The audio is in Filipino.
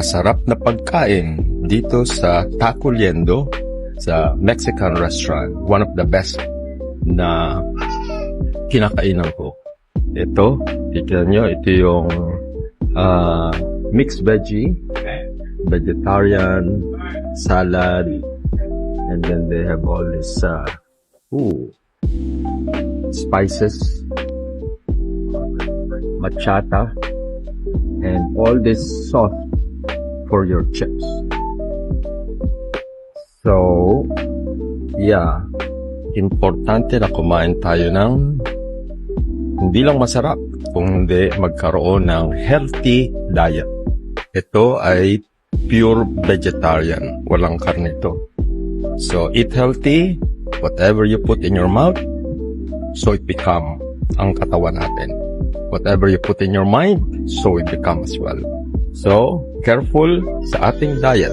Masarap na pagkain dito sa Taco Liendo, sa Mexican restaurant. One of the best na kinakainan ko. Ito, tignan nyo, ito yung mixed veggie, vegetarian, salad, and then they have all this spices, machata, and all this sauce for your chips. So, yeah, importante na kumain tayo ng hindi lang masarap, kundi magkaroon ng healthy diet. Ito ay pure vegetarian, walang karne ito. So, eat healthy, whatever you put in your mouth, so it become ang katawan natin. Whatever you put in your mind, so it becomes as well. So, careful sa ating diet.